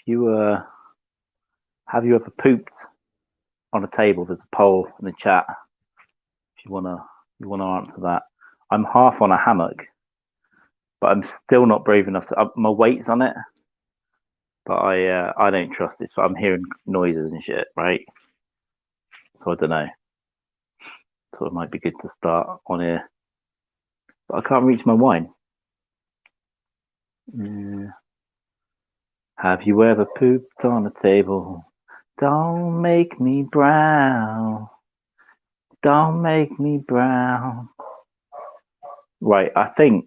you have you ever pooped on a table? There's a poll in the chat. If you wanna answer that. I'm half on a hammock, but I'm still not brave enough to. My weight's on it, but I don't trust it. So I'm hearing noises and shit, right? So I don't know. So it might be good to start on here, but I can't reach my wine. Have you ever pooped on a table? Don't make me brown. Don't make me brown. Right, I think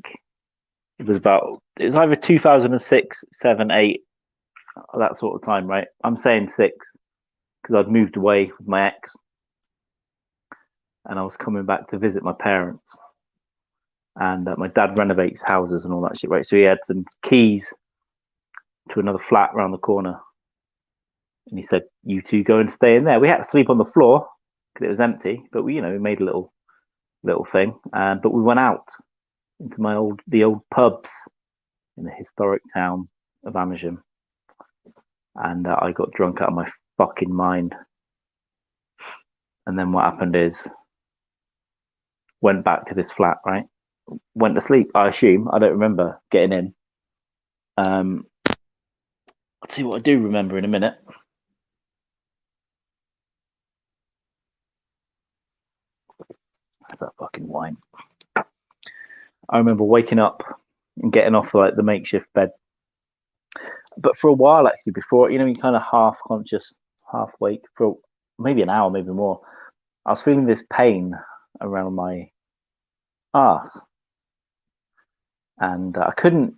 it was either 2006, 7, 8, that sort of time, right? I'm saying 6 because I'd moved away with my ex and I was coming back to visit my parents. And my dad renovates houses and all that shit, right? So he had some keys to another flat around the corner. And he said, "You two go and stay in there." We had to sleep on the floor because it was empty, but we made a little thing. But we went out into the old pubs in the historic town of Amersham, and I got drunk out of my fucking mind. And then what happened is, went back to this flat, right? Went to sleep. I assume I don't remember getting in. I'll tell you what I do remember in a minute. That's that fucking wine. I remember waking up and getting off like the makeshift bed. But for a while, actually, before, you're kind of half conscious, half awake for maybe an hour, maybe more. I was feeling this pain around my arse. And I couldn't,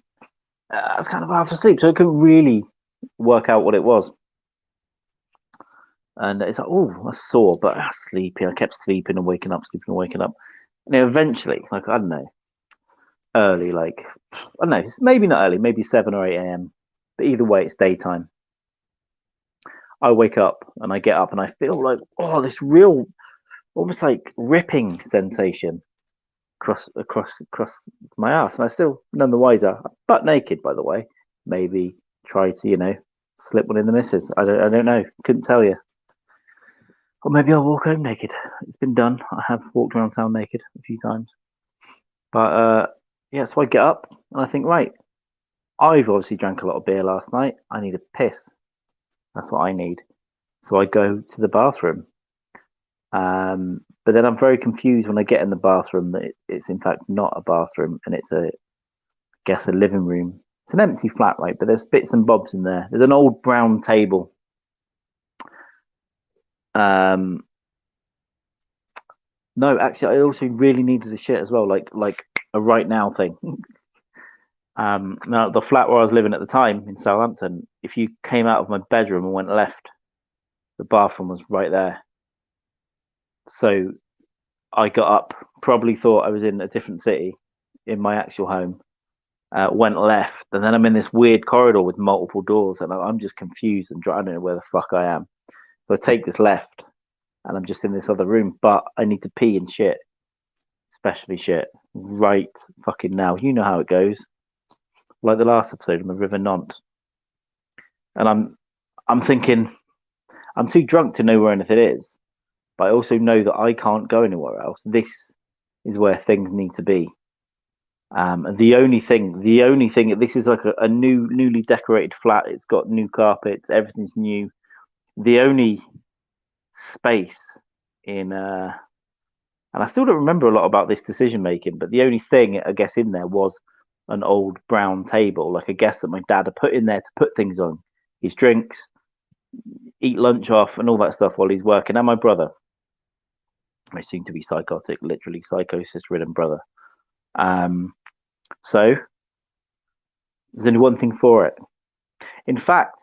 I was kind of half asleep, so I couldn't really work out what it was. And it's like, oh, that's sore, but I was sleepy. I kept sleeping and waking up, sleeping and waking up. And eventually, like, I don't know, early, like, I don't know, it's maybe not early, maybe 7 or 8 a.m. But either way, it's daytime. I wake up and I get up and I feel like, oh, this real, almost like ripping sensation across my ass. And I still none the wiser, butt naked, by the way. Maybe try to, slip one in the missus. I don't know. Couldn't tell you. Or maybe I'll walk home naked. It's been done. I have walked around town naked a few times. But yeah, so I get up and I think, right, I've obviously drank a lot of beer last night. I need a piss. That's what I need. So I go to the bathroom. But then I'm very confused when I get in the bathroom that it's in fact not a bathroom and it's a living room. It's an empty flat, right? But there's bits and bobs in there. There's an old brown table. No, actually, I also really needed a shit as well, like a right now thing. Now the flat where I was living at the time in Southampton, if you came out of my bedroom and went left, the bathroom was right there. So I got up, probably thought I was in a different city in my actual home, went left, and then I'm in this weird corridor with multiple doors, and I'm just confused and I don't know where the fuck I am. So I take this left, and I'm just in this other room, but I need to pee and shit, especially shit, right fucking now. You know how it goes, like the last episode on the River Nantes. And I'm thinking, I'm too drunk to know where anything is, but I also know that I can't go anywhere else. This is where things need to be. And the only thing, this is like a newly decorated flat. It's got new carpets, everything's new. The only space in, and I still don't remember a lot about this decision making, but the only thing I guess in there was an old brown table, like I guess that my dad had put in there to put things on, his drinks, eat lunch off, and all that stuff while he's working. And my brother, I seem to be psychotic, literally psychosis-ridden brother. So there's only one thing for it. In fact,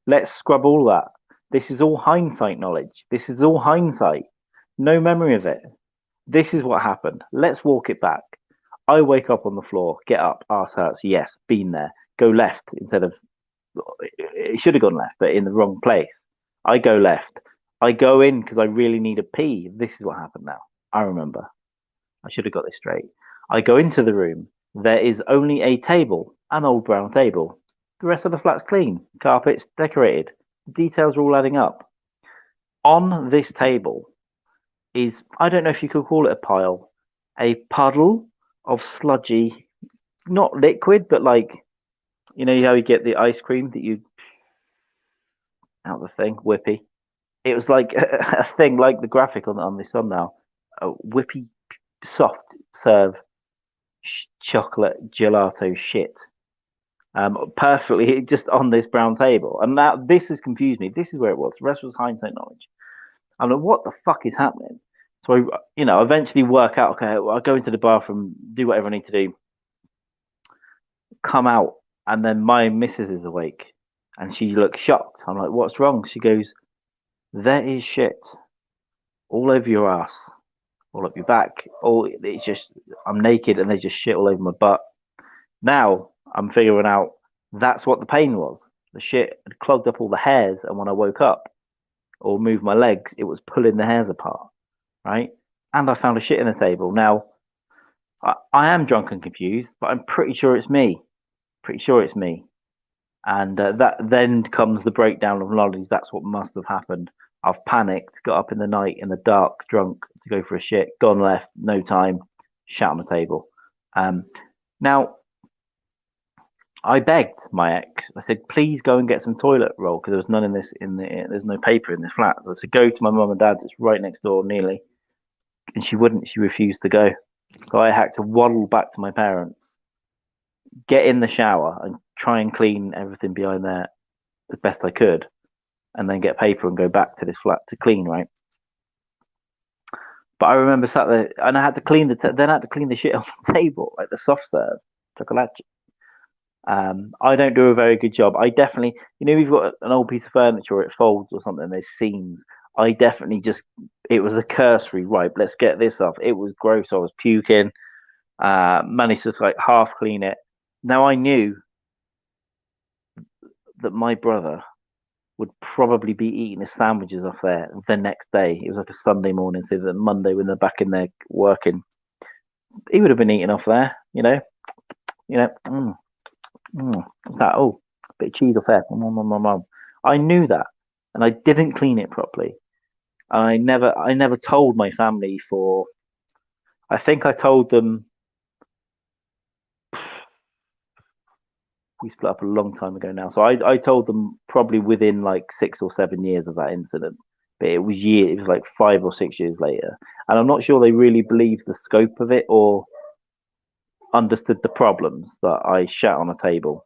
let's scrub all that. This is all hindsight knowledge. This is all hindsight. No memory of it. This is what happened. Let's walk it back. I wake up on the floor, get up, arse hurts. Yes, been there. Go left instead of, it should have gone left, but in the wrong place. I go left. I go in because I really need a pee. This is what happened now. I remember. I should have got this straight. I go into the room. There is only a table, an old brown table. The rest of the flat's clean. Carpets decorated. The details are all adding up. On this table is, I don't know if you could call it a pile, a puddle of sludgy, not liquid, but like, you know how you get the ice cream that you out the thing, whippy. It was like a thing like the graphic on this thumbnail, a whippy soft serve chocolate gelato shit. Perfectly just on this brown table. And now this has confused me. This is where it was. The rest was hindsight knowledge. I'm like, what the fuck is happening? So I eventually work out, okay, well, I go into the bathroom, do whatever I need to do, come out, and then my missus is awake and she looks shocked. I'm like, what's wrong? She goes, there is shit all over your ass, all up your back. It's just, I'm naked and there's just shit all over my butt. Now I'm figuring out that's what the pain was. The shit had clogged up all the hairs, and when I woke up or moved my legs, it was pulling the hairs apart, right? And I found a shit in the table. Now, I am drunk and confused, but I'm pretty sure it's me. Pretty sure it's me. And that then comes the breakdown of knowledge. That's what must have happened. I've panicked, got up in the night in the dark, drunk, to go for a shit, gone left, no time, shat on the table. Now, I begged my ex. I said, please go and get some toilet roll, because there was none in this. There's no paper in this flat. So to go to my mum and dad's, it's right next door, nearly, and she wouldn't. She refused to go. So I had to waddle back to my parents, get in the shower, and try and clean everything behind there as best I could, and then get paper and go back to this flat to clean. Right. But I remember sat there, and I had to clean then I had to clean the shit off the table, like the soft serve chocolate. I don't do a very good job. I definitely, you've got an old piece of furniture, or it folds or something, there's seams. I definitely it was a cursory, right, let's get this off. It was gross. I was puking. Managed to like half clean it. Now I knew that my brother would probably be eating his sandwiches off there the next day. It was like a Sunday morning, so that Monday when they're back in there working, he would have been eating off there, What's that? Oh, a bit of cheese off there. I knew that, and I didn't clean it properly. I never told my family for. I think I told them. We split up a long time ago now, so I told them probably within like 6 or 7 years of that incident. But it was like 5 or 6 years later, and I'm not sure they really believed the scope of it or understood the problems that I shat on a table.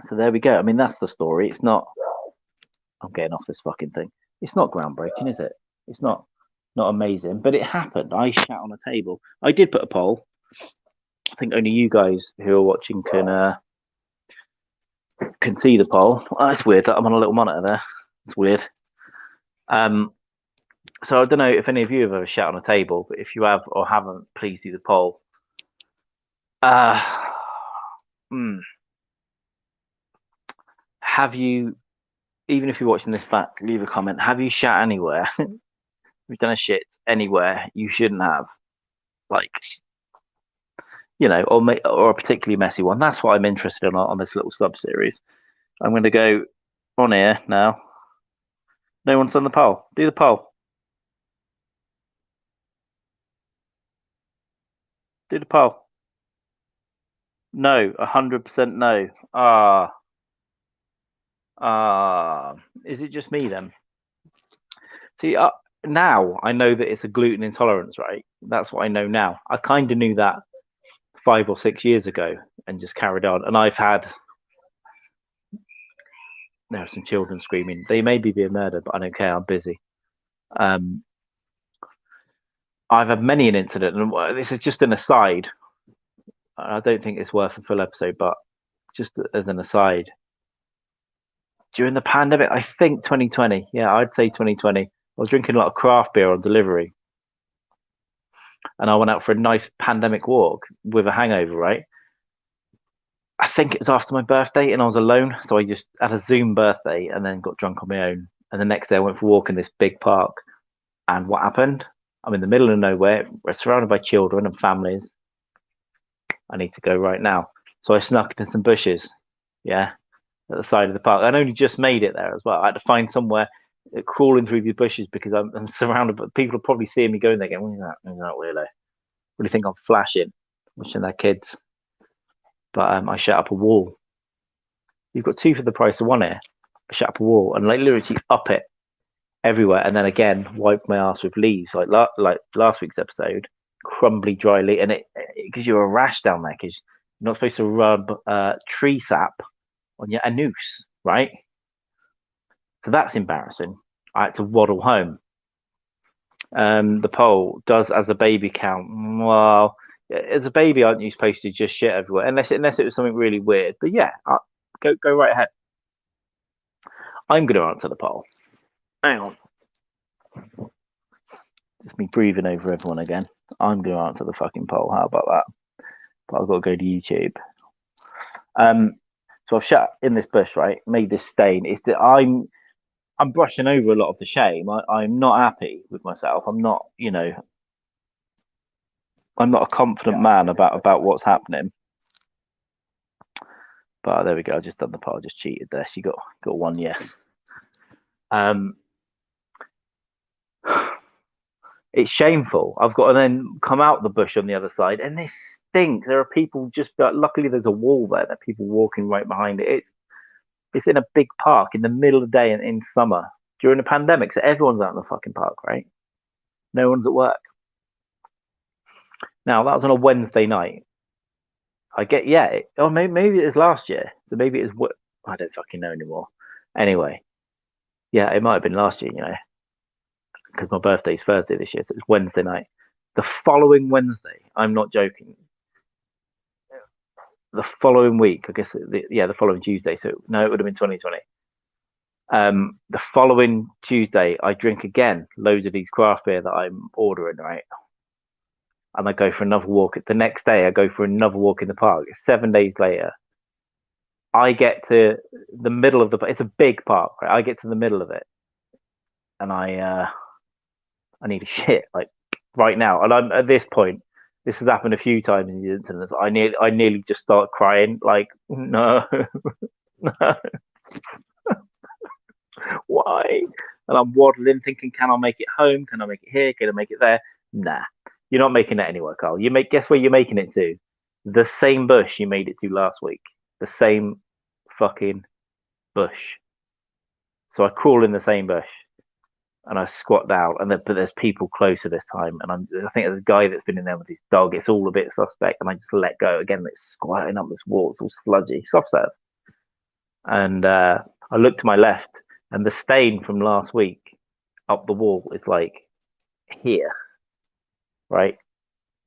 So there we go. I mean, that's the story. It's not. I'm getting off this fucking thing. It's not groundbreaking, is it? It's not amazing, but it happened. I shat on a table. I did put a poll. I think only you guys who are watching can see the poll. Oh, that's weird. I'm on a little monitor there. It's weird. So I don't know if any of you have ever shat on a table, but if you have or haven't, please do the poll. Have you, even if you're watching this back, leave a comment. Have you shat anywhere? You've done a shit anywhere you shouldn't have, like, or a particularly messy one. That's what I'm interested in on this little sub series. I'm going to go on here now. No one's done the poll. Do the poll. Do the poll. No, 100% no. Is it just me then? See, now I know that it's a gluten intolerance, right? That's what I know now. I kind of knew that 5 or 6 years ago and just carried on. And there are some children screaming. They may be being murdered, but I don't care. I'm busy. I've had many an incident, and this is just an aside. I don't think it's worth a full episode, but just as an aside, during the pandemic, I think 2020. Yeah, I'd say 2020. I was drinking a lot of craft beer on delivery, and I went out for a nice pandemic walk with a hangover, right? I think it was after my birthday, and I was alone, so I just had a Zoom birthday and then got drunk on my own. And the next day I went for a walk in this big park, and what happened? I'm in the middle of nowhere. We're surrounded by children and families. I need to go right now. So I snuck into some bushes, Yeah, at the side of the park. I only just made it there as well. I had to find somewhere crawling through the bushes because I'm surrounded, but people are probably seeing me going there going, "What's that? What's that weirdo? What do you think I'm flashing?" Watching their kids. But I shut up a wall. You've got two for the price of one here. I shut up a wall and like literally up it everywhere, and then again wiped my ass with leaves like last week's episode, crumbly dry leaf, and it gives you a rash down there because you're not supposed to rub tree sap on your anus, right? So that's embarrassing. I had to waddle home. The poll does as a baby count. Well, as a baby, aren't you supposed to just shit everywhere unless it was something really weird? But yeah, go right ahead. I'm going to answer the poll. Hang on. Just me breathing over everyone again. I'm going to answer the fucking poll. How about that? But I've got to go to YouTube. So I've shut in this bush, right? Made this stain. It's that I'm brushing over a lot of the shame. I'm not happy with myself. I'm not, I'm not a confident man about what's happening. But there we go. I just done the poll. I just cheated there. She got one yes. It's shameful. I've got to then come out the bush on the other side, and this stinks. There are people just. Luckily, there's a wall there. There are people walking right behind it. It's in a big park in the middle of the day in summer during the pandemic, so everyone's out in the fucking park, right? No one's at work. Now that was on a Wednesday night. I get maybe it was last year, so maybe it was. I don't fucking know anymore. Anyway, yeah, it might have been last year, because my birthday's Thursday this year, so it's Wednesday night. The following Wednesday, I'm not joking. The following week, I guess, the following Tuesday. So no, it would have been 2020. The following Tuesday, I drink again loads of these craft beer that I'm ordering, right? And I go for another walk. The next day, I go for another walk in the park. 7 days later, I get to the middle of the. It's a big park, right? I get to the middle of it, and I need a shit like right now. And I'm at this point. This has happened a few times in these incidents. I nearly just start crying. Like no, no, why? And I'm waddling, thinking, can I make it home? Can I make it here? Can I make it there? Nah, you're not making it anywhere, Carl. Guess where you're making it to? The same bush you made it to last week. The same fucking bush. So I crawl in the same bush and I squat down, but there's people closer this time, and I think there's a guy that's been in there with his dog. It's all a bit suspect, and I just let go again. It's squatting up this wall. It's all sludgy, soft serve, and I look to my left, and the stain from last week up the wall is like here, right,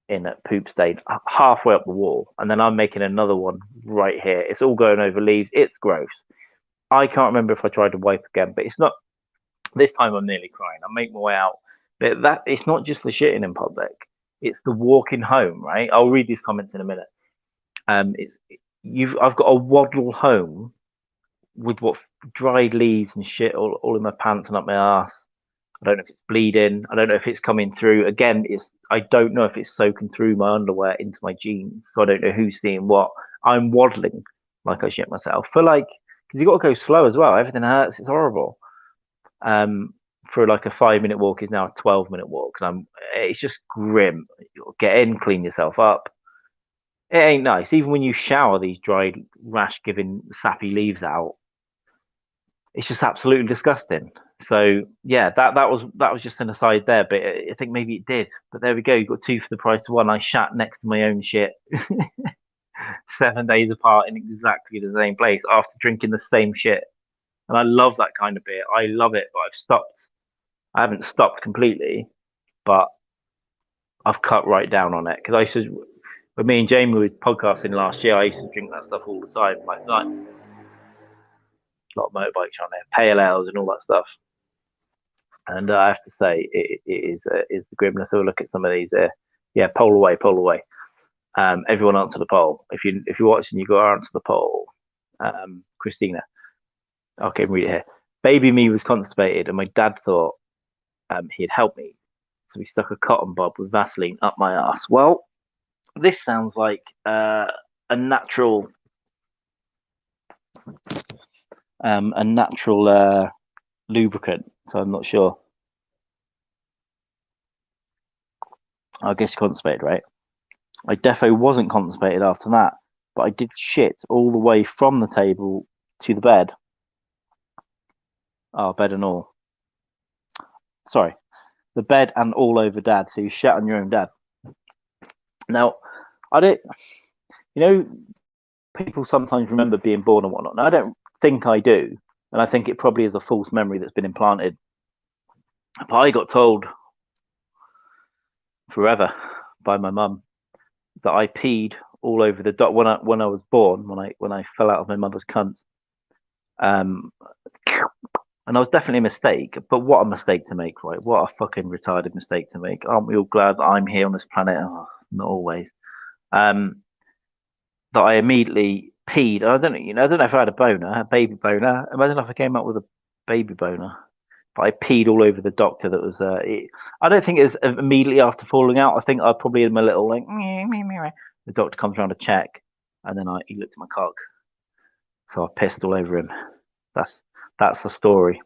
in a poop stain, halfway up the wall, and then I'm making another one right here. It's all going over leaves. It's gross. I can't remember if I tried to wipe again, but it's not. This time I'm nearly crying. I make my way out. But that it's not just the shitting in public; it's the walking home. Right? I'll read these comments in a minute. I've got a waddle home with what dried leaves and shit all in my pants and up my ass. I don't know if it's bleeding. I don't know if it's coming through. Again, I don't know if it's soaking through my underwear into my jeans. So I don't know who's seeing what. I'm waddling like I shit myself because you got to go slow as well. Everything hurts. It's horrible. For like a 5 minute walk is now a 12-minute walk, and it's just grim. You'll get in, clean yourself up. It ain't nice. Even when you shower these dried, rash-giving, sappy leaves out, it's just absolutely disgusting. So yeah, that was just an aside there, but I think maybe it did. But there we go. You got two for the price of one. I shat next to my own shit 7 days apart in exactly the same place after drinking the same shit. And I love that kind of beer. I love it, but I've stopped. I haven't stopped completely, but I've cut right down on it because I used to. When me and Jamie were podcasting last year, I used to drink that stuff all the time, like a lot of motorbikes on there, pale ales and all that stuff. And I have to say, it is the grimness. So look at some of these. Yeah, poll away, poll away. Everyone answer the poll. If you're watching, you got to answer the poll. Christina, okay, read it here. Baby me was constipated, and my dad thought he'd help me, so he stuck a cotton bob with Vaseline up my ass. Well, this sounds like a natural a natural lubricant. So I'm not sure. I guess constipated, right? I defo wasn't constipated after that, but I did shit all the way from the table to the bed. Oh, bed and all. Sorry, the bed and all over Dad. So you shat on your own dad. Now, I don't. You know, people sometimes remember being born and whatnot. Now, I don't think I do, and I think it probably is a false memory that's been implanted. But I got told forever by my mum that I peed all over the dot when I was born, when I fell out of my mother's cunt. Um, and I was definitely a mistake. But what a mistake to make, right? What a fucking retarded mistake to make. Aren't we all glad that I'm here on this planet? Oh, not always. That I immediately peed. I don't know, I don't know if I had a boner, a baby boner. Imagine if I came up with a baby boner. But I peed all over the doctor. That was. I don't think it was immediately after falling out. I think I probably in my little like. The doctor comes around to check, and then he looked at my cock, so I pissed all over him. That's the story.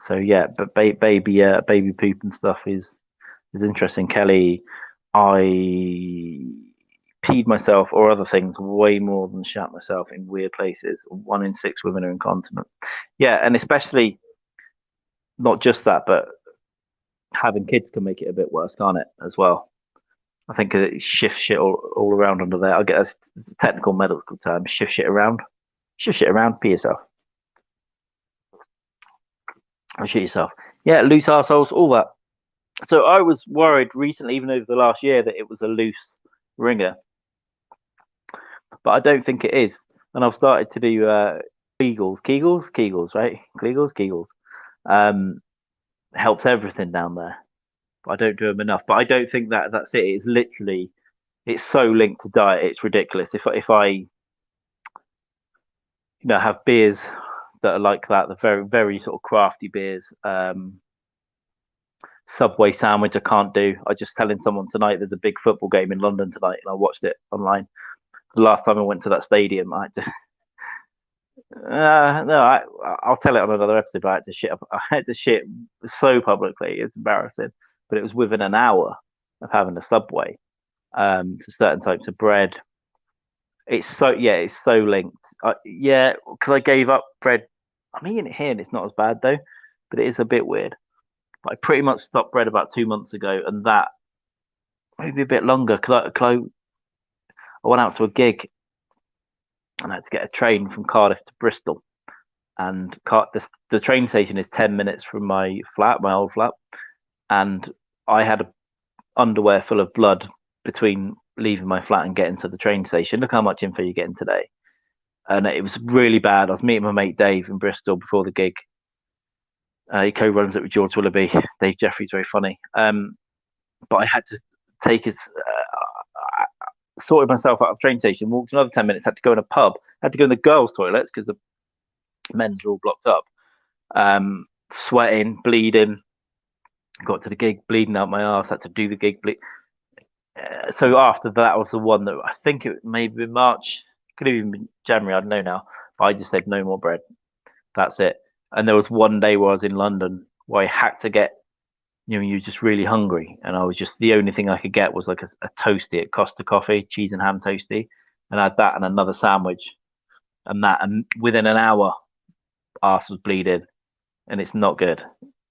So yeah, but baby poop and stuff is interesting. Kelly, I peed myself or other things way more than shat myself in weird places. 1 in 6 women are incontinent. Yeah, and especially not just that, but having kids can make it a bit worse, can't it? As well. I think it shifts shit all around under there. I'll get a technical medical term. Shift shit around. Shift shit around. Pee yourself. Or shit yourself. Yeah, loose arseholes, all that. So I was worried recently, even over the last year, that it was a loose ringer. But I don't think it is. And I've started to do Kegels, right? Kegels. Helps everything down there. But I don't do them enough. But I don't think that's it. It's literally, it's so linked to diet. It's ridiculous. If I have beers that are like that, the very very sort of crafty beers. Subway sandwich I can't do. I just telling someone tonight there's a big football game in London tonight, and I watched it online. The last time I went to that stadium, I had to. No, I'll tell it on another episode. But I had to shit. I had to shit so publicly. It's embarrassing, but it was within an hour of having a Subway. To certain types of bread. It's so linked. Yeah, because I gave up bread. I'm eating it here, and it's not as bad though, but it is a bit weird. But I pretty much stopped bread about 2 months ago, and that maybe a bit longer. Cause I went out to a gig, and I had to get a train from Cardiff to Bristol, and the train station is 10 minutes from my old flat, and I had a underwear full of blood between leaving my flat and getting to the train station. Look how much info you're getting today. And it was really bad. I was meeting my mate Dave in Bristol before the gig. He co-runs it with George Willoughby. Dave Jeffrey's very funny. But I had to take his. Sorted myself out of the train station, walked another 10 minutes, had to go in a pub, had to go in the girls' toilets because the men's were all blocked up. Sweating, bleeding. Got to the gig, bleeding out my arse, had to do the gig. So after that was the one that I think it may have been March, could have even been January, I don't know now. But I just said no more bread. That's it. And there was one day where I was in London where I had to get, you're just really hungry, and I was just, the only thing I could get was like a toasty at Costa Coffee, cheese and ham toasty, and I had that and another sandwich, and within an hour, arse was bleeding, and it's not good.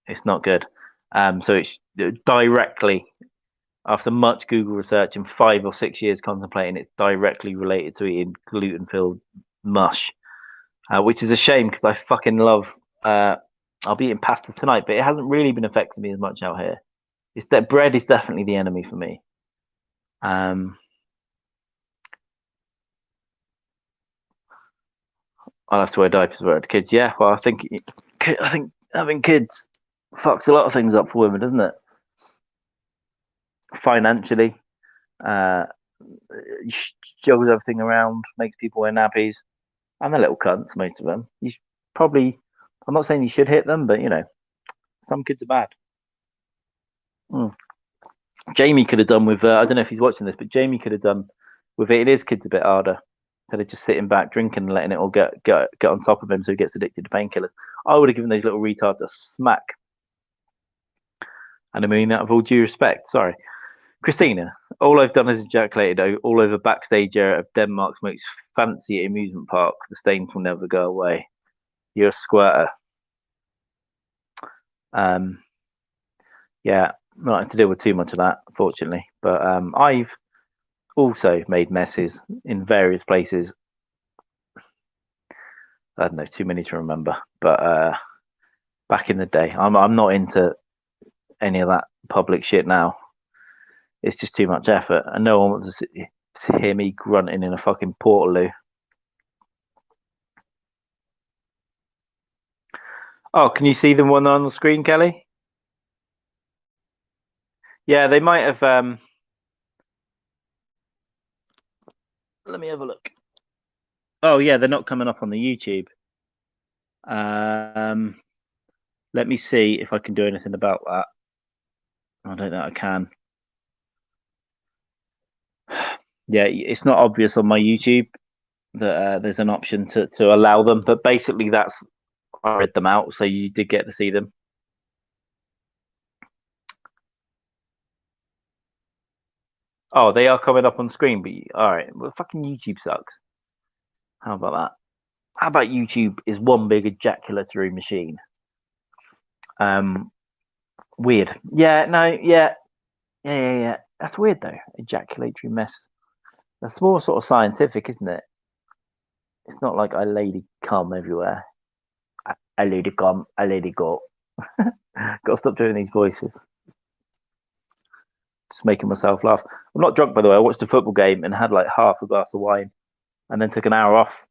It's not good. So it's directly, after much Google research and 5 or 6 years contemplating, it's directly related to eating gluten-filled mush, which is a shame because I fucking love. I'll be eating pasta tonight, but it hasn't really been affecting me as much out here. It's that bread is definitely the enemy for me. I'll have to wear diapers for the kids. Yeah, well, I think having kids fucks a lot of things up for women, doesn't it? Financially, juggles everything around, makes people wear nappies, and they're little cunts, most of them. You probably, I'm not saying you should hit them, but some kids are bad. Jamie could have done with, I don't know if he's watching this, but Jamie could have done with it. It is kids a bit harder. instead of just sitting back drinking and letting it all get on top of him so he gets addicted to painkillers. I would have given those little retards a smack. And I mean that with all due respect. Sorry. Christina, all I've done is ejaculated all over backstage area of Denmark's most fancy amusement park. The stains will never go away. You're a squirter. Yeah, not having to deal with too much of that, fortunately. But I've also made messes in various places. I don't know, too many to remember. But back in the day, I'm not into any of that public shit now. It's just too much effort, and no one wants to hear me grunting in a fucking portaloo. Oh, can you see them one on the screen, Kelly? Yeah, they might have. Let me have a look. Oh yeah, they're not coming up on the YouTube. Let me see if I can do anything about that. I don't think I can. Yeah, it's not obvious on my YouTube that there's an option to allow them, but basically that's I read them out, so you did get to see them. Oh, they are coming up on screen, but all right. Well, fucking YouTube sucks. How about that? How about YouTube is one big ejaculatory machine? Weird. Yeah, no, yeah. That's weird though. Ejaculatory mess. That's more sort of scientific, isn't it? It's not like I lady cum everywhere. I lady cum, I lady go. Got to stop doing these voices. Just making myself laugh. I'm not drunk, by the way. I watched a football game and had like half a glass of wine, and then took an hour off.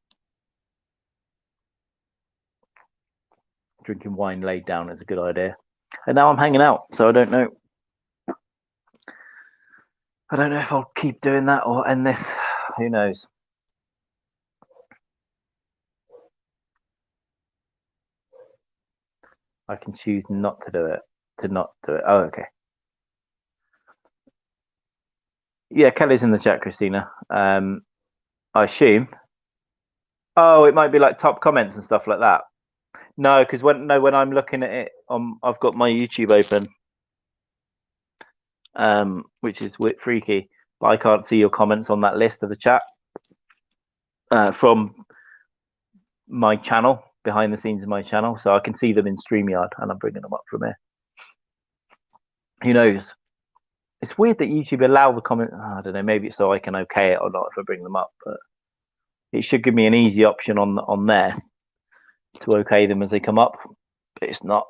Drinking wine laid down is a good idea. And now I'm hanging out, so I don't know. I don't know if I'll keep doing that or end this. Who knows? I can choose not to do it. To not do it. Oh, okay. Yeah, Kelly's in the chat, Christina. I assume. Oh, it might be like top comments and stuff like that. No, because when I'm looking at it, I've got my YouTube open, which is freaky. But I can't see your comments on that list of the chat from my channel, behind the scenes of my channel, so I can see them in StreamYard, and I'm bringing them up from here. Who knows? It's weird that YouTube allow the comment. Oh, I don't know. Maybe it's so I can okay it or not if I bring them up, but it should give me an easy option on there to okay them as they come up, but it's not.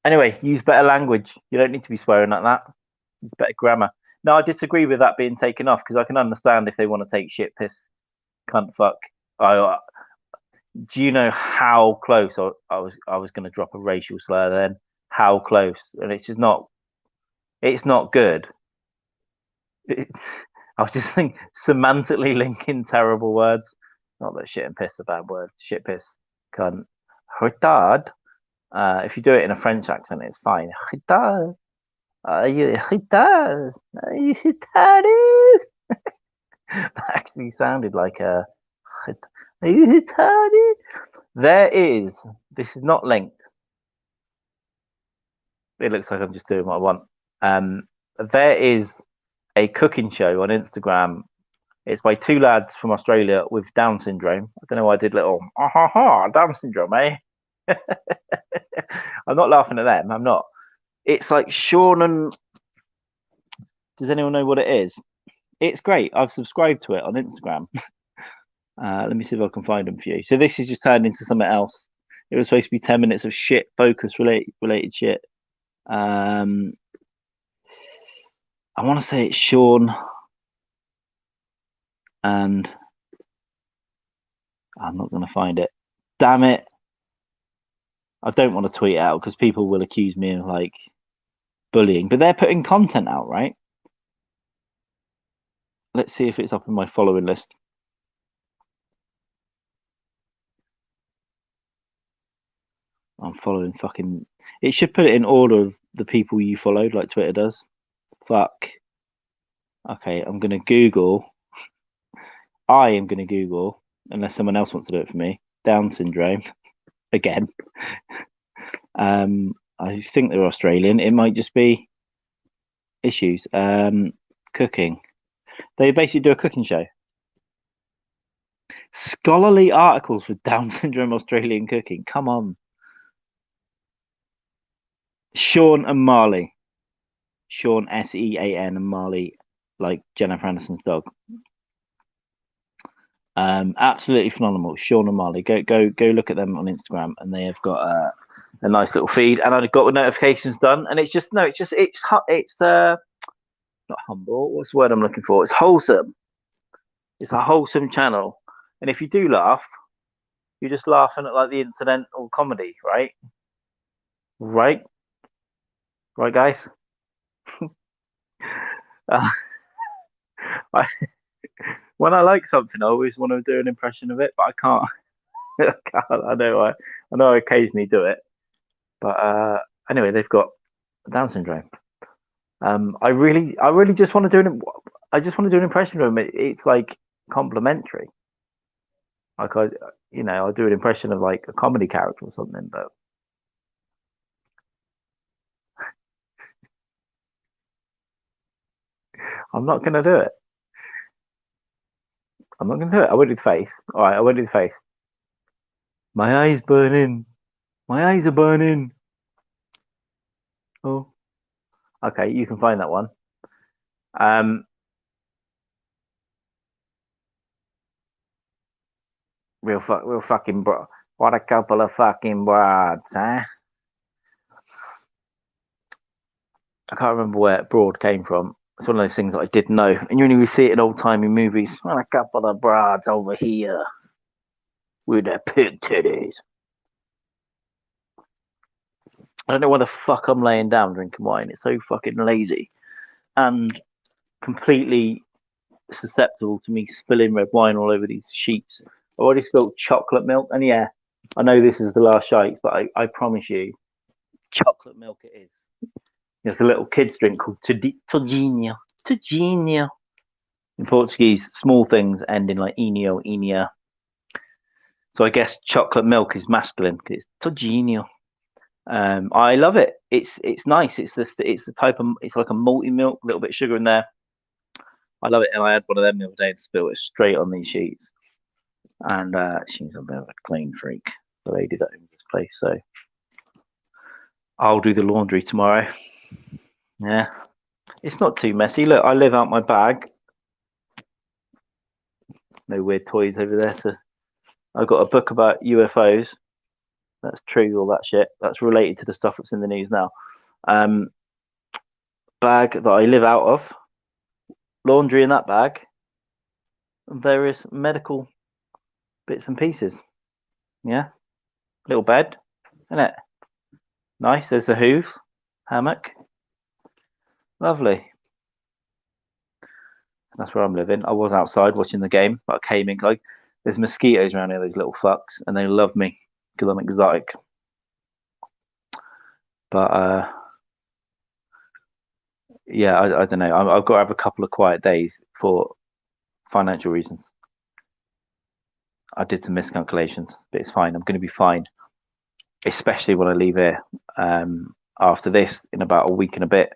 Anyway, use better language. You don't need to be swearing like that. Use better grammar. No, I disagree with that being taken off, because I can understand if they want to take shit, piss, cunt, fuck. Do you know how close I was going to drop a racial slur then? How close? And it's just not. It's not good. I was just thinking semantically linking terrible words. Not that shit and piss are bad words. Shit, piss, cunt, retard. If you do it in a French accent, it's fine. Retard. Are you retard? Are you retarded? That actually sounded like a. Are you retarded? There is. This is not linked. It looks like I'm just doing what I want. There is a cooking show on Instagram. It's by two lads from Australia with Down syndrome. I don't know why I did little Down syndrome, eh? I'm not laughing at them. I'm not. It's like Sean and. Does anyone know what it is? It's great. I've subscribed to it on Instagram. Let me see if I can find them for you. So this is just turned into something else. It was supposed to be 10 minutes of shit focus related shit. I want to say it's Sean and I'm not going to find it. Damn it. I don't want to tweet out because people will accuse me of like bullying, but they're putting content out, right? Let's see if it's up in my following list. I'm following fucking. It should put it in order of the people you followed, like Twitter does. Fuck. Okay, I'm gonna Google. I am gonna Google unless someone else wants to do it for me. Down syndrome again. I think they're Australian. It might just be issues. Cooking. They basically do a cooking show. Scholarly articles for Down syndrome Australian cooking. Come on. Sean and Marley. Sean Sean and Marley, like Jennifer Aniston's dog. Absolutely phenomenal. Sean and Marley. Go look at them on Instagram, and they have got a nice little feed. And I got the notifications done, and it's not humble. What's the word I'm looking for? It's wholesome. It's a wholesome channel, and if you do laugh, you're just laughing at like the incidental comedy, right? Right, guys. uh, I, when I like something, I always want to do an impression of it, but I can't. I know I occasionally do it, but anyway, they've got Down syndrome. I really just want to do I just want to do an impression of them. It's like complimentary. Like I'll do an impression of like a comedy character or something, but I'm not gonna do it. I'm not gonna do it. I won't do the face. All right, I won't do the face. My eyes burning. My eyes are burning. Oh, okay. You can find that one. Real fucking bro. What a couple of fucking broads, huh? I can't remember where broad came from. It's one of those things that I didn't know. And you only see it in old timey movies. What a couple of broads over here with their pig titties. I don't know why the fuck I'm laying down drinking wine. It's so fucking lazy and completely susceptible to me spilling red wine all over these sheets. I already spilled chocolate milk, and yeah, I know this is the last shite, but I promise you, chocolate milk it is. There's a little kids drink called Todinho. Todinho. In Portuguese, small things end in like inio, inia. So I guess chocolate milk is masculine because it's Todinho. I love it. It's nice. It's the type of, it's like a malty milk, a little bit of sugar in there. I love it, and I had one of them the other day and spilled it straight on these sheets. And she's a bit of a clean freak, the lady that owns this place. So I'll do the laundry tomorrow. Yeah, it's not too messy. Look, I live out my bag. No weird toys over there. So I've got a book about UFOs. That's true, all that shit. That's related to the stuff that's in the news now. Bag that I live out of. Laundry in that bag. And various medical bits and pieces. Yeah. Little bed. Isn't it? Nice. There's a hoof. Hammock. Lovely. That's where I'm living. I was outside watching the game, but I came in. Like, there's mosquitoes around here, those little fucks, and they love me because I'm exotic. But yeah, I don't know. I've got to have a couple of quiet days for financial reasons. I did some miscalculations, but it's fine. I'm going to be fine, especially when I leave here. After this, in about a week and a bit,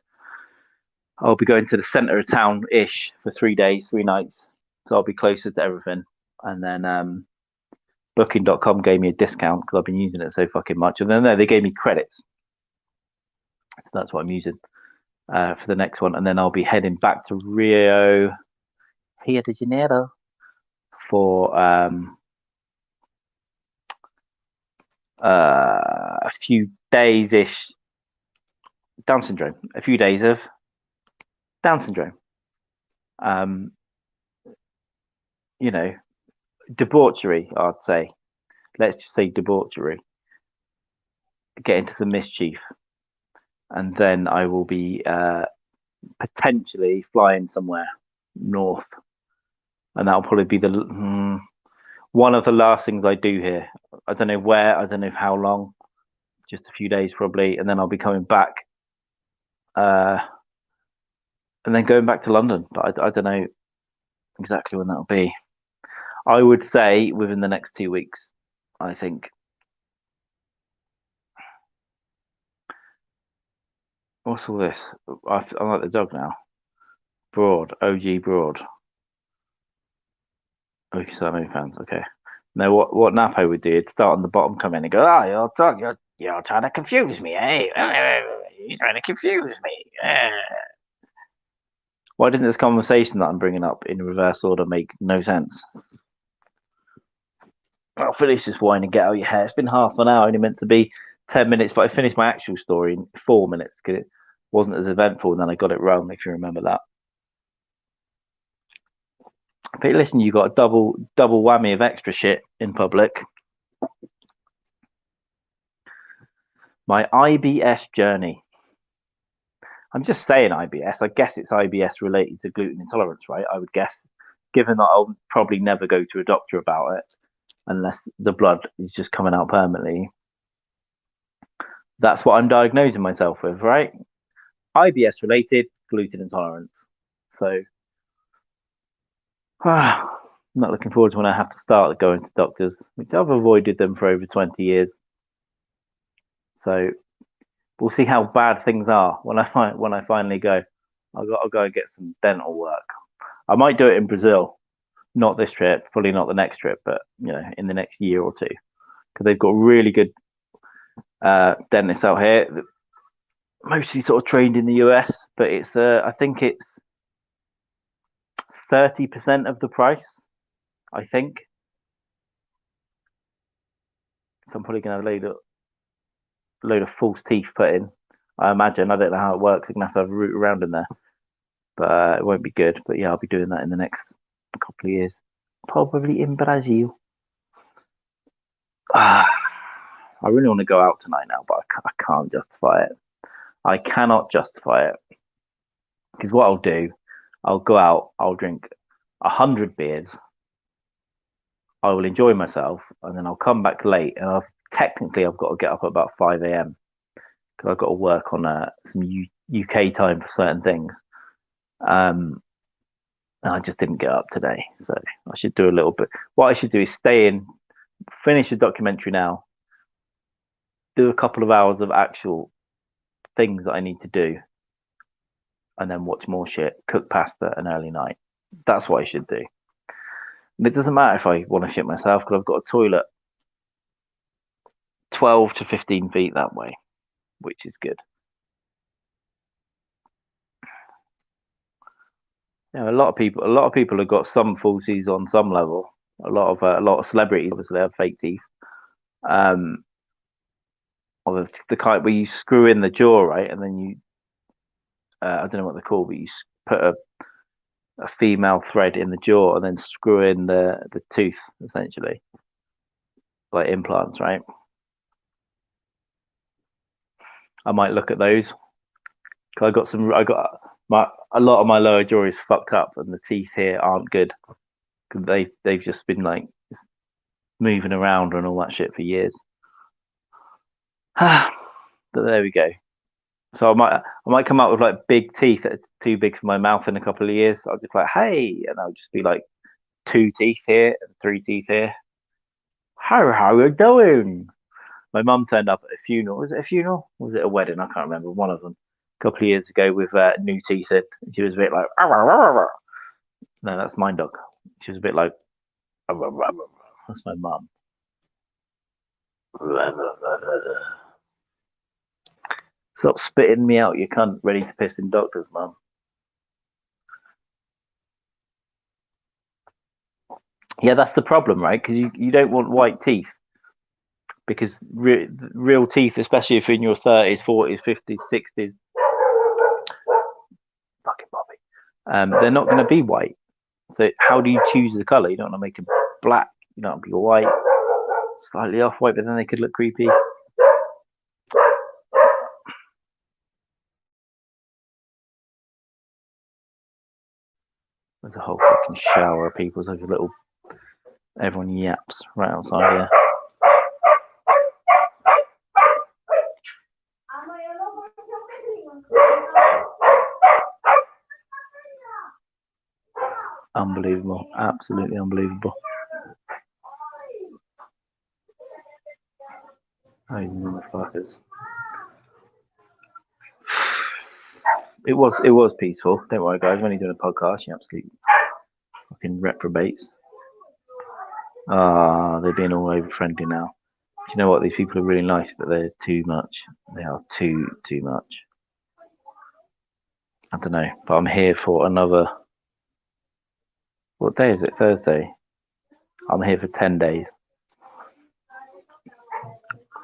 I'll be going to the centre of town ish for 3 days, 3 nights. So I'll be closer to everything. And then Booking.com gave me a discount because I've been using it so fucking much. And then they gave me credits. So that's what I'm using for the next one. And then I'll be heading back to Rio de Janeiro for a few days ish. Down syndrome. A few days of Down syndrome. You know, debauchery, I'd say. Let's just say debauchery. Get into some mischief. And then I will be potentially flying somewhere north. And that'll probably be one of the last things I do here. I don't know where, I don't know how long, just a few days probably. And then I'll be coming back and then going back to London. But I don't know exactly when that'll be. I would say within the next 2 weeks, I think. What's all this? I like the dog now. Broad, OG Broad. Okay, so no fans. Okay. Now, what Napo would do, it'd start on the bottom, come in and go, your dog, you're trying to confuse me, eh? You're trying to confuse me. Why didn't this conversation that I'm bringing up in reverse order make no sense? I'll finish this wine and get out your hair. It's been half an hour, only meant to be 10 minutes, but I finished my actual story in 4 minutes because it wasn't as eventful, and then I got it wrong, if you remember that. But listen, you got a double whammy of extra shit in public. My IBS journey. I'm just saying IBS. I guess it's IBS related to gluten intolerance, right? I would guess, given that I'll probably never go to a doctor about it unless the blood is just coming out permanently. That's what I'm diagnosing myself with, right? IBS related gluten intolerance. So, I'm not looking forward to when I have to start going to doctors, which I've avoided them for over 20 years. So we'll see how bad things are when I finally go. I'll go and get some dental work. I might do it in Brazil, not this trip, probably not the next trip, but in the next year or two, because they've got really good dentists out here. Mostly sort of trained in the US, but it's I think it's 30% of the price. I think. So I'm probably going to have a load of false teeth put in. I imagine. I don't know how it works. I'm going to have a root around in there, but it won't be good. But yeah, I'll be doing that in the next couple of years, probably in Brazil. I really want to go out tonight now, but I can't justify it. I cannot justify it because what I'll do, I'll go out, I'll drink 100 beers, I will enjoy myself, and then I'll come back late, and I've got to get up at about 5 a.m. because I've got to work on some UK time for certain things. And I just didn't get up today, so I should do a little bit. What I should do is stay in, finish the documentary now, do a couple of hours of actual things that I need to do, and then watch more shit, cook pasta an early night. That's what I should do. And it doesn't matter if I want to shit myself because I've got a toilet 12 to 15 feet that way, which is good. A lot of people have got some falsies on some level. A lot of celebrities obviously have fake teeth. Or the kind where you screw in the jaw, right, and then you I don't know what they're called, but you put a female thread in the jaw and then screw in the tooth, essentially, like implants, right? I might look at those. I got a lot of my lower jaw is fucked up, and the teeth here aren't good because they've just been like moving around and all that shit for years. But there we go. So I might come out with like big teeth that's too big for my mouth in a couple of years. I'll just be like, hey, and I'll just be like 2 teeth here and 3 teeth here. How are you doing? My mum turned up at a funeral. Was it a funeral? Or was it a wedding? I can't remember. One of them. A couple of years ago with new teeth in. She was a bit like, arr, arr, arr, arr. No, that's my dog. She was a bit like, arr, arr, arr. That's my mum. Stop spitting me out, you cunt. Ready to piss in doctors, mum. Yeah, that's the problem, right? Because you don't want white teeth. Because real teeth, especially if you're in your 30s, 40s, 50s, 60s, fucking Bobby, they're not going to be white. So how do you choose the colour? You don't want to make them black. You don't want to be white, slightly off-white, but then they could look creepy. There's a whole fucking shower of people. There's like a little... Everyone yaps right outside here. Unbelievable. Absolutely unbelievable. Oh, motherfuckers. It was peaceful. Don't worry, guys. I'm only doing a podcast. You absolute fucking reprobates. They're being all over friendly now. Do you know what? These people are really nice, but they're too much. They are too much. I don't know, but I'm here for another. What day is it? Thursday. I'm here for 10 days.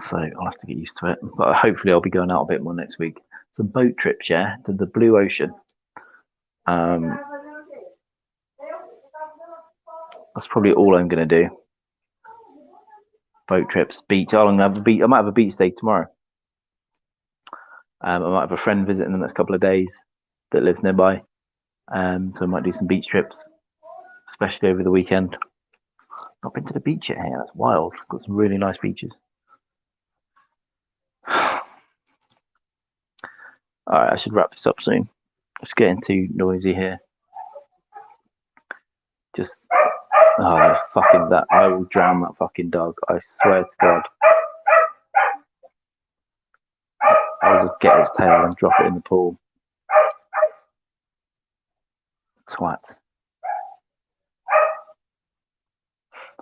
So I'll have to get used to it. But hopefully I'll be going out a bit more next week. Some boat trips, yeah, to the blue ocean. That's probably all I'm going to do. Boat trips, beach. I might have a beach day tomorrow. I might have a friend visiting the next couple of days that lives nearby. So I might do some beach trips, especially over the weekend. Not been to the beach yet here. That's wild. Got some really nice beaches. All right, I should wrap this up soon. It's getting too noisy here. Just, fucking that. I will drown that fucking dog. I swear to God. I'll just get its tail and drop it in the pool. Twat.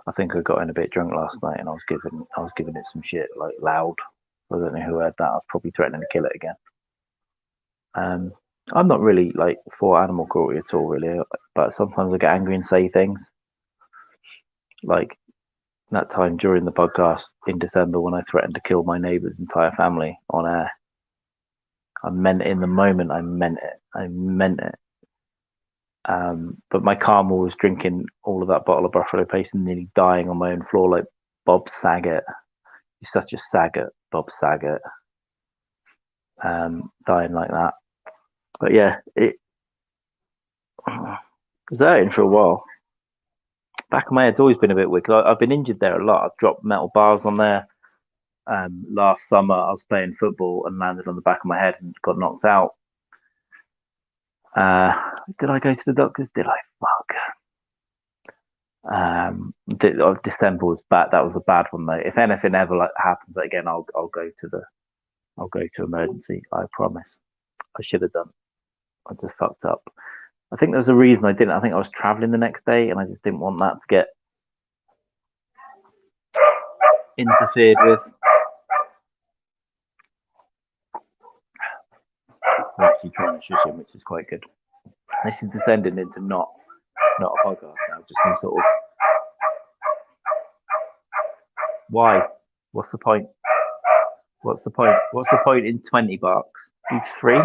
I think I got in a bit drunk last night and I was giving it some shit, like loud. I don't know who heard that. I was probably threatening to kill it again. I'm not really like for animal cruelty at all, really, but sometimes I get angry and say things. Like that time during the podcast in December when I threatened to kill my neighbour's entire family on air. I meant it in the moment. I meant it. But my karma was drinking all of that bottle of Buffalo Paste and nearly dying on my own floor like Bob Saget. He's such a Saget, Bob Saget. Dying like that. But yeah, it was hurting for a while. Back of my head's always been a bit wicked. I've been injured there a lot. I've dropped metal bars on there. Last summer, I was playing football and landed on the back of my head and got knocked out. Did I go to the doctors? Did I? Fuck. December was bad. That was a bad one though. If anything ever happens again, I'll go to emergency. I promise. I should have done. I just fucked up. I think there was a reason I didn't. I think I was traveling the next day and I just didn't want that to get interfered with. I'm actually trying to shush him, which is quite good. This is descending into not a podcast now, just me sort of. Why? What's the point? What's the point in 20 barks? Do 3,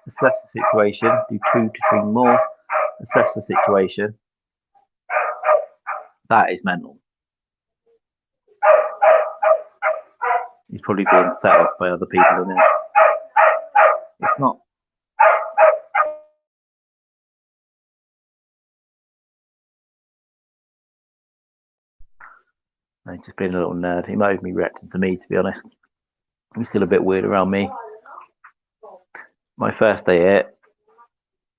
assess the situation, do 2 to 3 more, assess the situation. That is mental. He's probably being set off by other people in there. It's not. He's just being a little nerd. He might have been reacting to me, to be honest. He's still a bit weird around me. My first day here,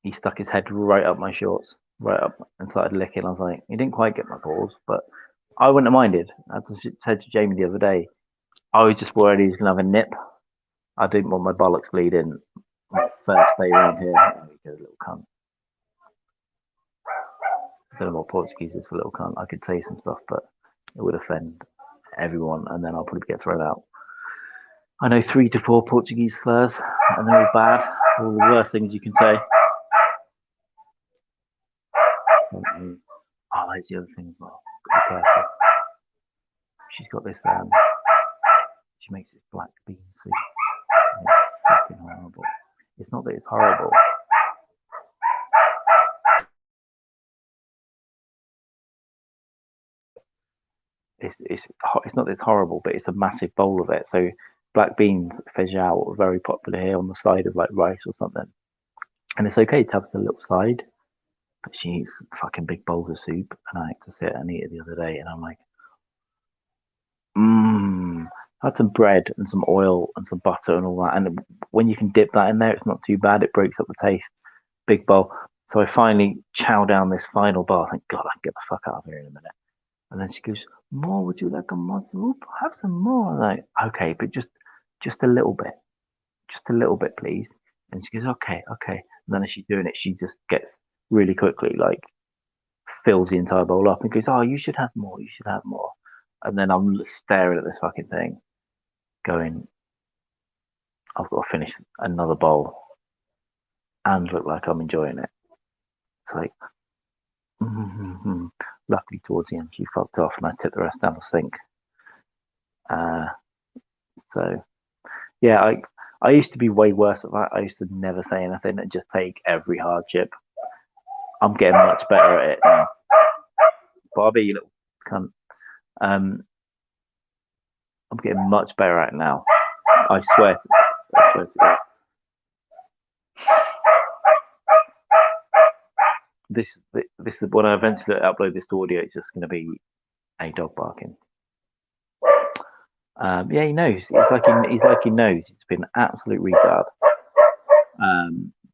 he stuck his head right up my shorts, right up, and started licking. I was like, he didn't quite get my balls, but I wouldn't have minded. As I said to Jamie the other day, I was just worried he was going to have a nip. I didn't want my bollocks bleeding my first day around here. There we go, little cunt. I don't know what Portuguese is for little cunt. I could say some stuff, but it would offend everyone, and then I'll probably get thrown out. I know 3 to 4 Portuguese slurs, and they're all bad. All the worst things you can say. Oh, that's the other thing as well. Be careful. She's got this. She makes this black bean soup. And it's fucking horrible. It's not that it's horrible. It's not that it's horrible, but it's a massive bowl of it. So black beans, feijão, are very popular here on the side of like rice or something. And it's okay to have a little side, but she eats fucking big bowls of soup, and I had to sit and eat it the other day, and I'm like, I had some bread and some oil and some butter and all that, and when you can dip that in there, it's not too bad. It breaks up the taste. Big bowl. So I finally chow down this final bar. Thank God I can get the fuck out of here in a minute. And then she goes, More? Would you like a monster? Oop, have some more. Like, okay, but just a little bit. Just a little bit, please. And she goes, okay, okay. And then as she's doing it, she just gets really quickly, like, fills the entire bowl up and goes, oh, you should have more. You should have more. And then I'm staring at this fucking thing, going, I've got to finish another bowl and look like I'm enjoying it. It's like, mm-hmm. Luckily, towards the end, she fucked off and I tipped the rest down the sink. So, yeah, I used to be way worse at that. I used to never say anything and just take every hardship. I'm getting much better at it now. Bobby, you little cunt. I'm getting much better at it now. I swear to God. This is when I eventually upload this to audio. It's just going to be a dog barking. Yeah, he knows. He's like he knows. It's been absolute retard.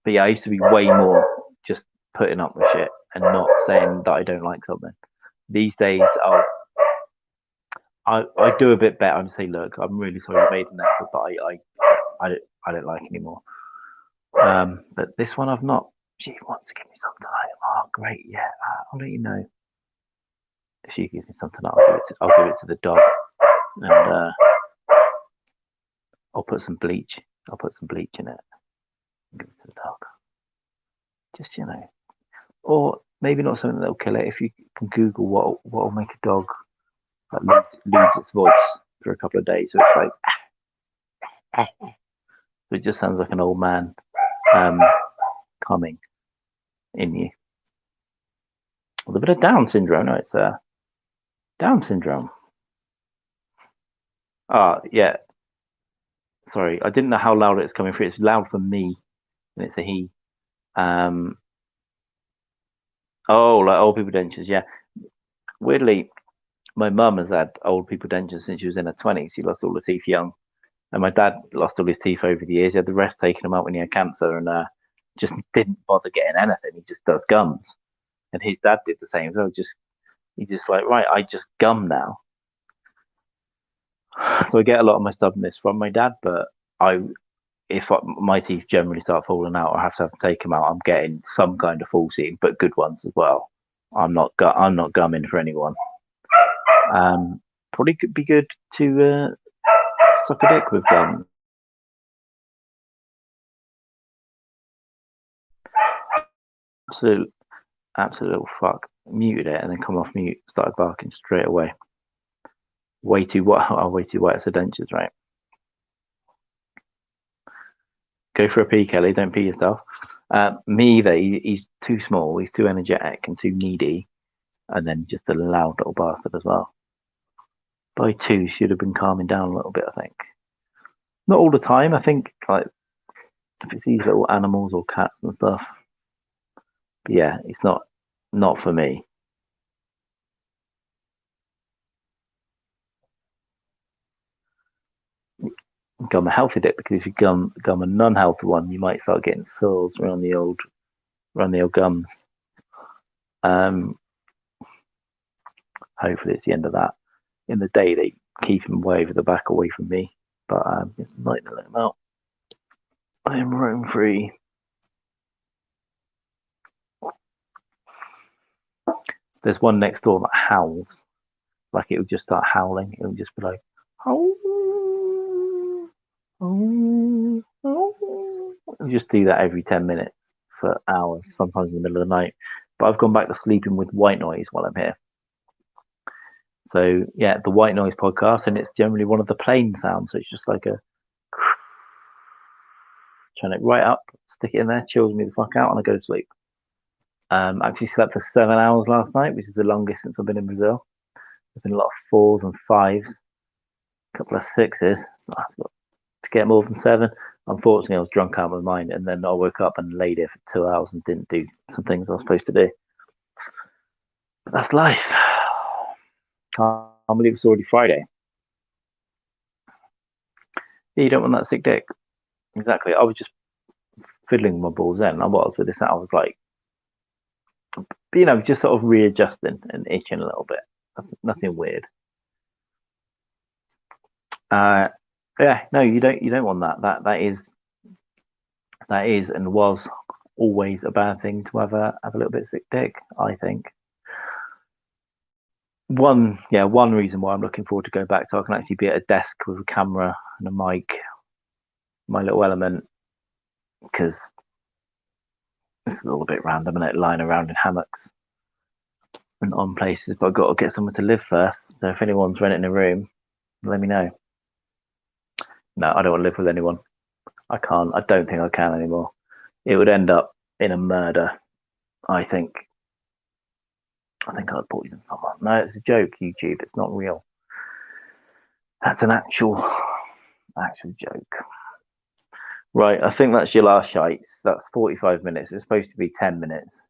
But yeah, I used to be way more just putting up with shit and not saying that I don't like something. These days, I do a bit better and say, look, I'm really sorry I made an effort, but I don't like anymore. But this one I've not. She wants to give me something tonight. Oh, great, yeah. I'll let you know. If she gives me something, I'll give it to the dog, and I'll put some bleach. I'll put some bleach in it and give it to the dog. Just or maybe not something that'll kill it. If you can Google what'll make a dog like lose its voice for a couple of days, so it's like so it just sounds like an old man coming in you. With a bit of Down syndrome. No, it's Down syndrome. Yeah. Sorry, I didn't know how loud it's coming through. It's loud for me, and it's a he. Oh, like old people dentures. Yeah. Weirdly, my mum has had old people dentures since she was in her 20s. She lost all her teeth young, and my dad lost all his teeth over the years. He had the rest taken him out when he had cancer, and just didn't bother getting anything. He just does gums, and his dad did the same. So he's just like, right, I just gum now. So I get a lot of my stubbornness from my dad, but if my teeth generally start falling out, I have to take them out. I'm getting some kind of falsing, but good ones as well. I'm not gumming for anyone. Probably could be good to suck a dick with gum. Absolute little fuck. Muted it and then come off mute. Started barking straight away. Way too wet. Oh, way too wet. It's the dentures, right? Go for a pee, Kelly. Don't pee yourself. Me either. He's too small. He's too energetic and too needy, and then just a loud little bastard as well. By two, should have been calming down a little bit. I think. Not all the time. I think like if it's these little animals or cats and stuff. But yeah, it's not for me. Gum a healthy dick, because if you gum a non-healthy one, you might start getting sores around the old gums. Hopefully it's the end of that. In the day they keep him way over the back, away from me, but it's night to let him out. I am roam free. There's one next door that howls, like it would just start howling. It would just be like, oh, oh, oh. It would just do that every 10 minutes for hours, sometimes in the middle of the night. But I've gone back to sleeping with white noise while I'm here. So yeah, the white noise podcast, and it's generally one of the plane sounds. So it's just like a turn it right up, stick it in there, chills me the fuck out, and I go to sleep. I actually slept for 7 hours last night, which is the longest since I've been in Brazil. There's been a lot of 4s and 5s, a couple of 6s. To get more than 7, unfortunately, I was drunk out of my mind, and then I woke up and laid here for 2 hours and didn't do some things I was supposed to do. But that's life. Can't believe it's already Friday. Yeah, you don't want that sick dick. Exactly. I was just fiddling with my balls then. I was with this. I was like, just sort of readjusting and itching a little bit. Nothing weird. Yeah, no, you don't want that. That is and was always a bad thing to have a little bit of sick dick, I think. One reason why I'm looking forward to go back so I can actually be at a desk with a camera and a mic, my little element, because it's a little bit random and it lying around in hammocks and on places, but I've got to get somewhere to live first. So if anyone's renting a room, let me know. No, I don't want to live with anyone. I can't. I don't think I can anymore. It would end up in a murder, I think. I think I'd poison someone. No, it's a joke, YouTube. It's not real. That's an actual joke. Right, I think that's your last shites. That's 45 minutes. It's supposed to be 10 minutes.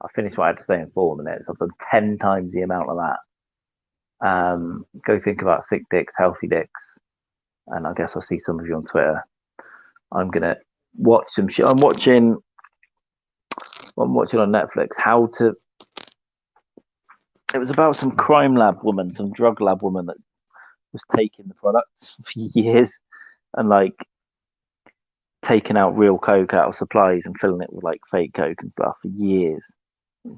I finished what I had to say in 4 minutes. I've done 10 times the amount of that. Go think about sick dicks, healthy dicks, and I guess I'll see some of you on Twitter. I'm gonna watch some shit. I'm watching on Netflix. It was about some crime lab woman, some drug lab woman that was taking the products for years and like taking out real coke out of supplies and filling it with like fake coke and stuff for years.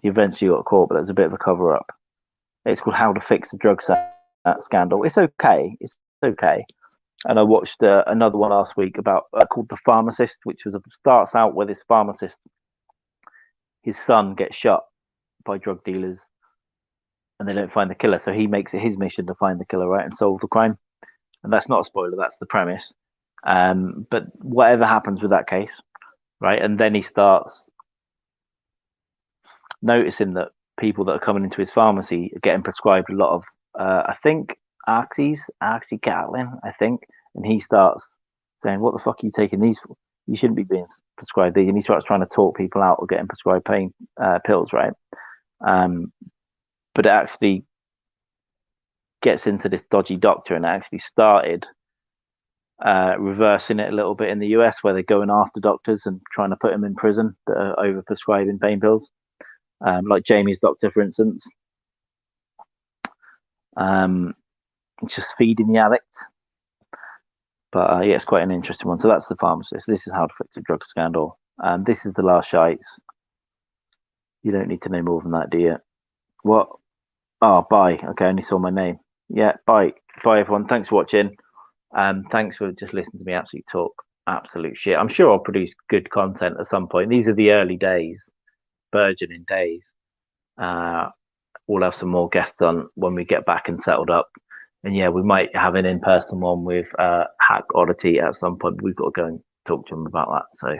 He eventually got caught, but there's a bit of a cover up. It's called How to Fix a Drug Scandal. It's okay. It's okay. And I watched another one last week about called The Pharmacist, which starts out with this pharmacist. His son gets shot by drug dealers, and they don't find the killer. So he makes it his mission to find the killer, right, and solve the crime. And that's not a spoiler. That's the premise. But whatever happens with that case, right, and then he starts noticing that people that are coming into his pharmacy are getting prescribed a lot of, I think, oxycodone, I think, and he starts saying, "What the fuck are you taking these for? You shouldn't be being prescribed these." And he starts trying to talk people out of getting prescribed pain pills, right? But it actually gets into this dodgy doctor, and it actually started reversing it a little bit in the US, where they're going after doctors and trying to put them in prison that are over prescribing pain pills, like Jamie's doctor, for instance. Just feeding the addict. But yeah, it's quite an interesting one. So that's The Pharmacist. This is How to Fix a Drug Scandal. This is the last shites. You don't need to know more than that, do you? What? Oh, bye. Okay, I only saw my name. Yeah, bye. Bye, everyone. Thanks for watching. Thanks for just listening to me absolutely talk absolute shit. I'm sure I'll produce good content at some point. These are the early days, burgeoning days. We'll have some more guests on when we get back and settled up. And yeah, we might have an in-person one with Hack Oddity at some point. We've got to go and talk to him about that. So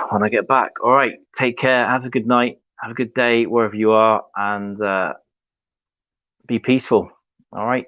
when I get back, all right, take care. Have a good night. Have a good day wherever you are, and be peaceful. All right.